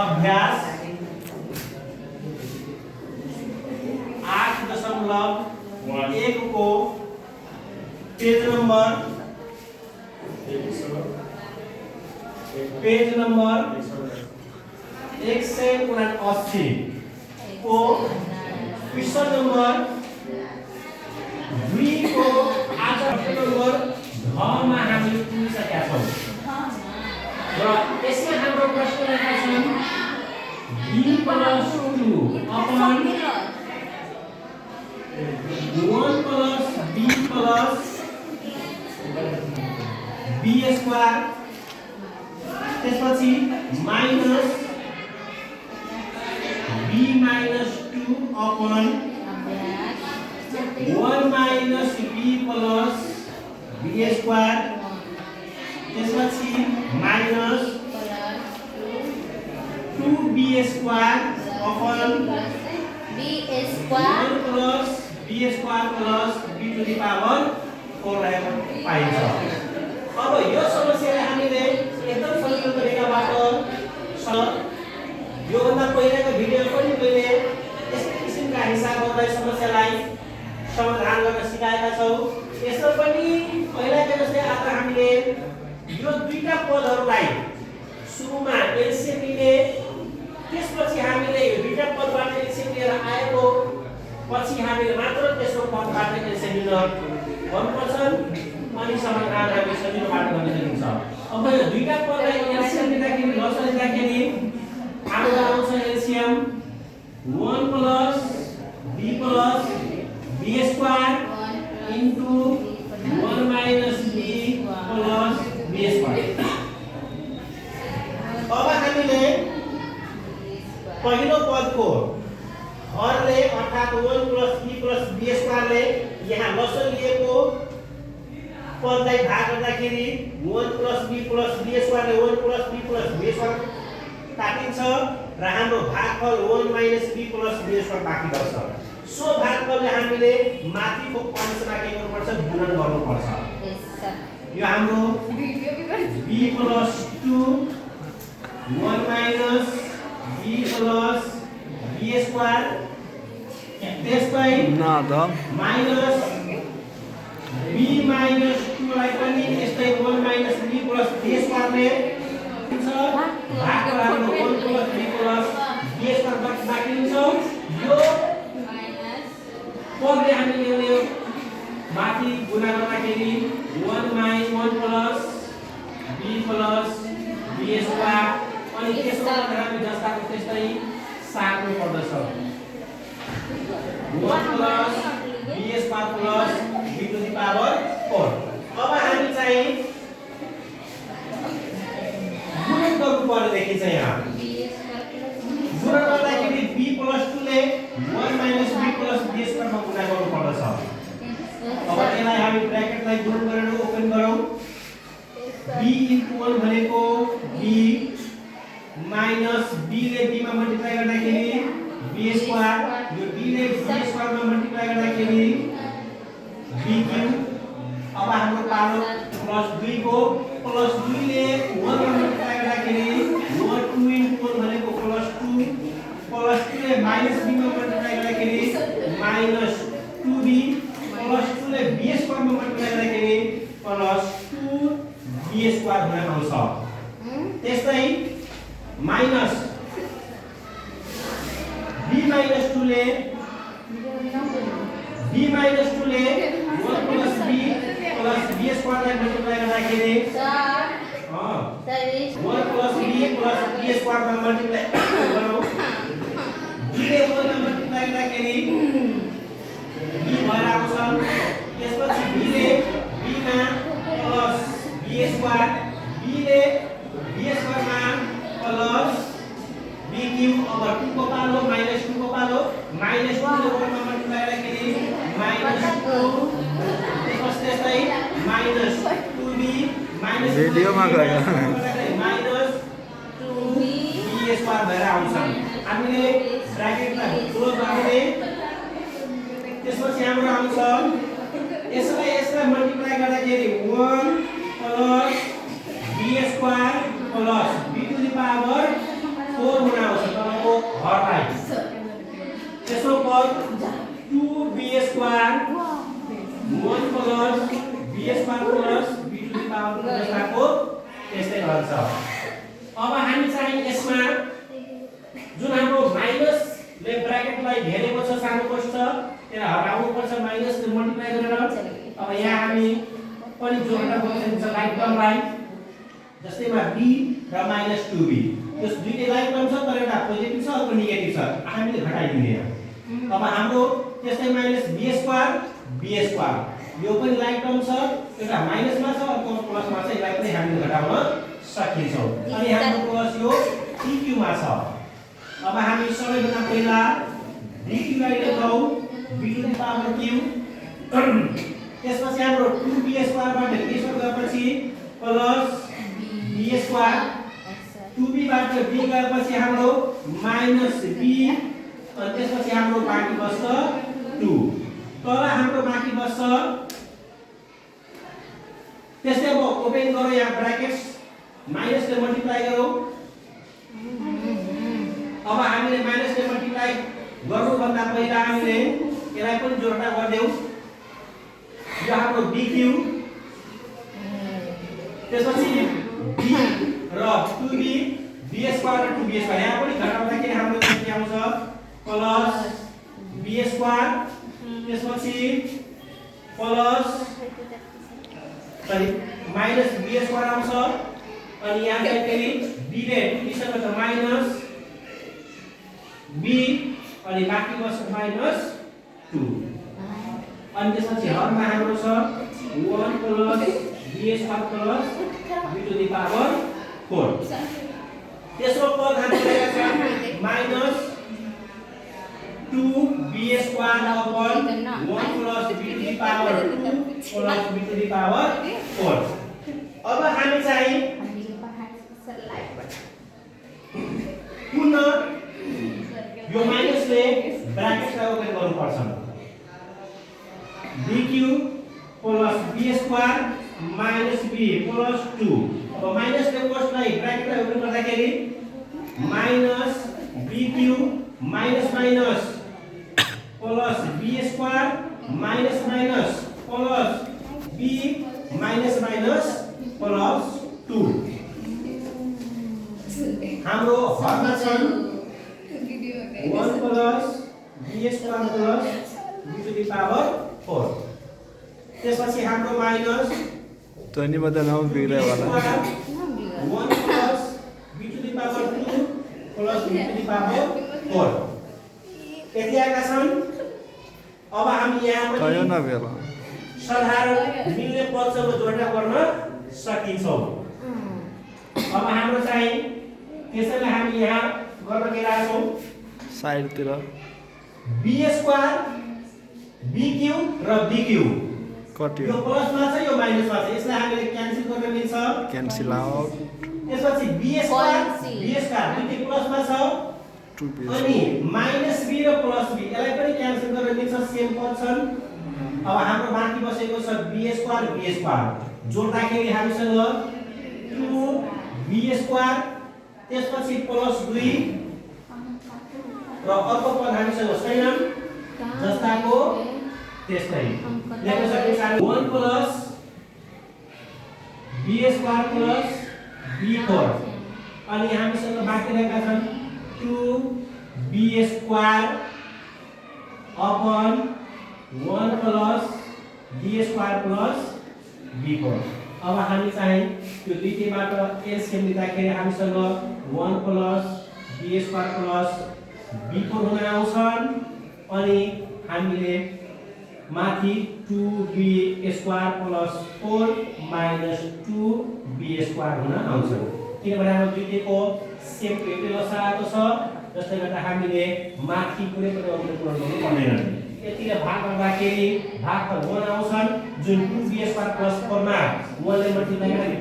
अभ्यास 8.1 को page number 179 को क्वेश्चन नंबर 2 को आज नंबर घमा हामी पुगिसकेका छौं र यसमा हाम्रो प्रश्न रहेका छन् b + 2 upon 1 + b + b square त्यसपछि minus b - 2 upon 1 - b + b square त्यसपछि minus 2b square upon b square 1 + b square + b to the power 4 रहेको पाइन्छ। अब यो समस्यालाई हामीले एकदम सजिलो तरिकाबाट यो भन्दा पहिलेको भिडियो पनि मैले यस्तै किसिमका हिसाब गर्दै समस्यालाई समाधान गर्न सिकाएका छौं। यसमा पनि पहिलाको जस्तै आज हामीले यो दुईटा पदहरूलाई सुरुमा एलसीएम लिने त्यसपछि हामीले यो दुईटा पदबाट एलसीएम लिएर आएको पछि हामीले मात्र त्यसको पदबाट एलसीएम लिन गर्नुपर्छ अनि समाधान हामी सजिलोबाट गर्न सकिन्छ। अब यो दुईटा पदलाई एलसीएम लिँदाखेरि लसन लिँदाखेरि हाम्रो आउँछ LCM 1 + b + b square into 1 - b + b square. अब हामीले पहिलो पदको हरले अर्थात् 1 + b + b स्क्वायरले यहाँ लसन लिएको पदलाई भाग गर्दाखेरि 1 + b + b स्क्वायरले 1 + b + b square काटिन्छ र हाम्रो भागफल 1 - b + b स्क्वायर बाँकी बस्छ। सो भागफलले हामीले माथिको अंशमा के गर्नुपर्छ गुणन गर्नुपर्छ। यो हाम्रो b + 2 1 - b + b स्क्वायर त्यसलाई माइनस b - 2 लाई पनि यस्तै 1 - b + b स्क्वायरले भाग हाम्रो 1 + b + b स्क्वायर बाँकी हुन्छ। यो पदले हामीले माथि गुणा गर्दाखेरि 1 + b + b स्क्वायर अनि त्यसको हामी जस्ताको त्यस्तै सार्नु पर्दछ 1 + b square + b to the power 4। अब हामी चाहिँ गुणन गर्नु पर्नेदेखि चाहिँ यहाँ गुणन गर्दाखेरि b + 2 ले 1 - b + b स्क्वायर मा गुणा गर्नु पर्दछ। अब यसलाई हामी ब्र्याकेटलाई गुणन गरेर ओपन गरौँ b * 1 भनेको b माइनस b ले b मा मल्टिप्लाई गर्दाखेरि b स्क्वायर यो b ले b स्क्वायर मा मल्टिप्लाई गर्दाखेरि b क्यूब। अब हाम्रो पालो +2 को +2 ले 1 मा मल्टिप्लाई गर्दाखेरि 1 2 * 1 भनेको +2 +2 ले -b मा मल्टिप्लाई गर्दाखेरि -2b +2 ले b स्क्वायर मा मल्टिप्लाई गर्दाखेरि +2b स्क्वायर हुन आउँछ। त्यस्तै माइनस b - 2 ले 1 + b + b स्क्वायर लाई मल्टिप्लाई गर्दाखेरि 1 + b + b स्क्वायर मा मल्टिप्लाई गरौँ b ले 1 मा मल्टिप्लाई गर्दाखेरि b भएर आउँछ। त्यसपछि b ले b मा प्लस b स्क्वायर b ले b स्क्वायर मा प्लस b क्यूब। अब 2 को पालो -2 को पालो -2 ले 1 मा मल्टिप्लाई गर्दाखेरि -2 त्यसपछि -2b भिडियो मा गयो -2b स्क्वायर भएर आउँछ। हामीले ब्र्याकेटलाई क्लोज गर्ने त्यसपछि हाम्रो आउँछ यसलाई मल्टिप्लाई गर्दाखेरि 1 + b square + b to the power 4 square plus b to the power जस्ताको त्यस्तै रहन्छ। अब हामी चाहिँ यसमा जुन हाम्रो माइनसले ब्र्याकेटलाई घेरेको छ सानो कोष्ठ त्यसलाई हटाउनु पर्छ माइनसले मल्टिप्लाई गरेर। अब यहाँ हामी पनि जोड्न खोजिन्छ लाइक टर्मलाई जस्तैमा b र -2b यो दुईटै लाइक टर्म छ तर एउटा पोजिटिभ छ अर्को नेगेटिभ छ हामीले घटाइदिने। अब हाम्रो त्यस्तै -b² यो पनि लाइक टर्म छ एउटा माइनसमा छ अर्को प्लसमा छ यसलाई पनि हामीले घटाउन सकिन्छौँ। अनि हाम्रो प्लस यो pq मा छ। अब हामी सबैभन्दा पहिला dq लाई लेखौँ b to the power q त्यसपछि हाम्रो 2b² बाट b² गएपछि प्लस b² 2b बाट b गएपछि हाम्रो -b अनि त्यसपछि हाम्रो बाँकी बस्छ 2 तल हाम्रो बाँकी बस्छ। त्यसै अब ओपन गरौँ यहाँ ब्र्याकेट्स माइनसले मल्टिप्लाई गरौँ। अब हामीले माइनसले मल्टिप्लाई गर्नुभन्दा पहिला हामीले यसलाई पनि जोड्न गर्देऊ। यो हाम्रो bq त्यसपछि b र 2b b² र 2b² यहाँ पनि घटाउँदाखेरि हाम्रो के आउँछ प्लस b² त्यसपछि प्लस माइनस b² आउँछ। अनि यहाँ चाहिँ फेरि b ले 2 सँग त माइनस b अनि बाँकी बस्छ -2 अनि त्यसपछि हरमा हाम्रो छ 1 plus b² plus b to the power 4 त्यसको पद हामीले लेखेका छौं -2b² upon 1 plus b to the power 2 plus b to the power 4। अब हामी चाहिँ पुनः यो माइनसले ब्र्याकेटलाई ओपन गर्नुपर्छ bq plus b² - b plus 2। अब माइनसले कोष्ठलाई ब्र्याकेटलाई ओपन गर्दाखेरि minus bq minus minus plus b² minus minus plus b minus minus plus 2 हाम्रो हरमा छन् 1 plus b² plus b to the power 4 त्यसपछि हाम्रो माइनस तो नहीं बदलना वो बिगड़े वाला 1 plus b to the power 2 plus b to the power 4 यति आएका छन्। अब हामी यहाँ कयो पनि ना बेला साधारण मिल्ने पदसँग जोड्न गर्न सकिन्छौँ। अब हाम्रो चाहिँ त्यसैले हामी यहाँ गर्न गइरहेछौँ साइड तिर b² bq र bq कटियो यो प्लसमा छ यो माइनसमा छ यसलाई हामीले क्यान्सल गर्न मिल्छ कैंसिल आउट त्यसपछि b² दुईटै प्लसमा छ 2b अनि -b र +b यसलाई पनि क्यान्सल गर्न मिल्छ सेम पद छन्। अब हाम्रो बाँकी बसेको छ b² जोड्दाखेरि हामीसँग 2b² त्यसपछि +2 र अर्को पद हामीसँग छैन जस्ताको त्यस्तै लेख्न सकिन्छ 1 प्लस b² प्लस b4 अनि हामीसँग बाँकी रहेका छन् 2b² upon 1 plus b² plus b4। अब हामी चाहिँ त्यो दुईटैबाट एलसीएम लिँदाखेरि हामीसँग 1 प्लस b² प्लस b4 हुन आउँछन् अनि हामीले माथि 2b² प्लस 4 माइनस 2b² हुन आउँछ किनभने हाम्रो दुईटैको सेम एउटै लसाएको छ जसले गर्दा हामीले माथि कुनै पनि अङ्क पूर्ण गर्नु पर्दैन। यतिले भाग गर्दाखेरि भागफल 1 आउँछन् जुन 2b² प्लस 4 मा 1 ले मल्टिप्लाई गर्दाखेरि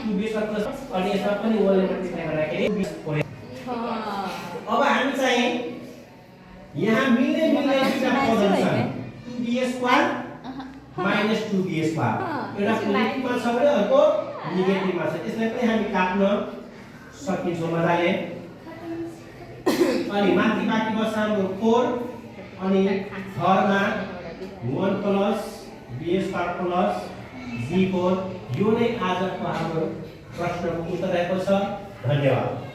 2b² प्लस अनि यसमा पनि 1 ले मल्टिप्लाई गर्दाखेरि 20 अब हामी चाहिँ यहाँ मिल्ने दुईटा पदहरू छन् 2b² माइनस 2b² एउटा पोजिटिभमा छ भने अर्को नेगेटिभमा छ यसलाई पनि हामी काट्न सकिन्छौँ मजाले। अनि माथि बाँकी बस्छ हाम्रो 4 अनि घरमा 1 प्लस b² प्लस B4 यो नै आजको हाम्रो प्रश्नको उत्तर रहेको छ। धन्यवाद।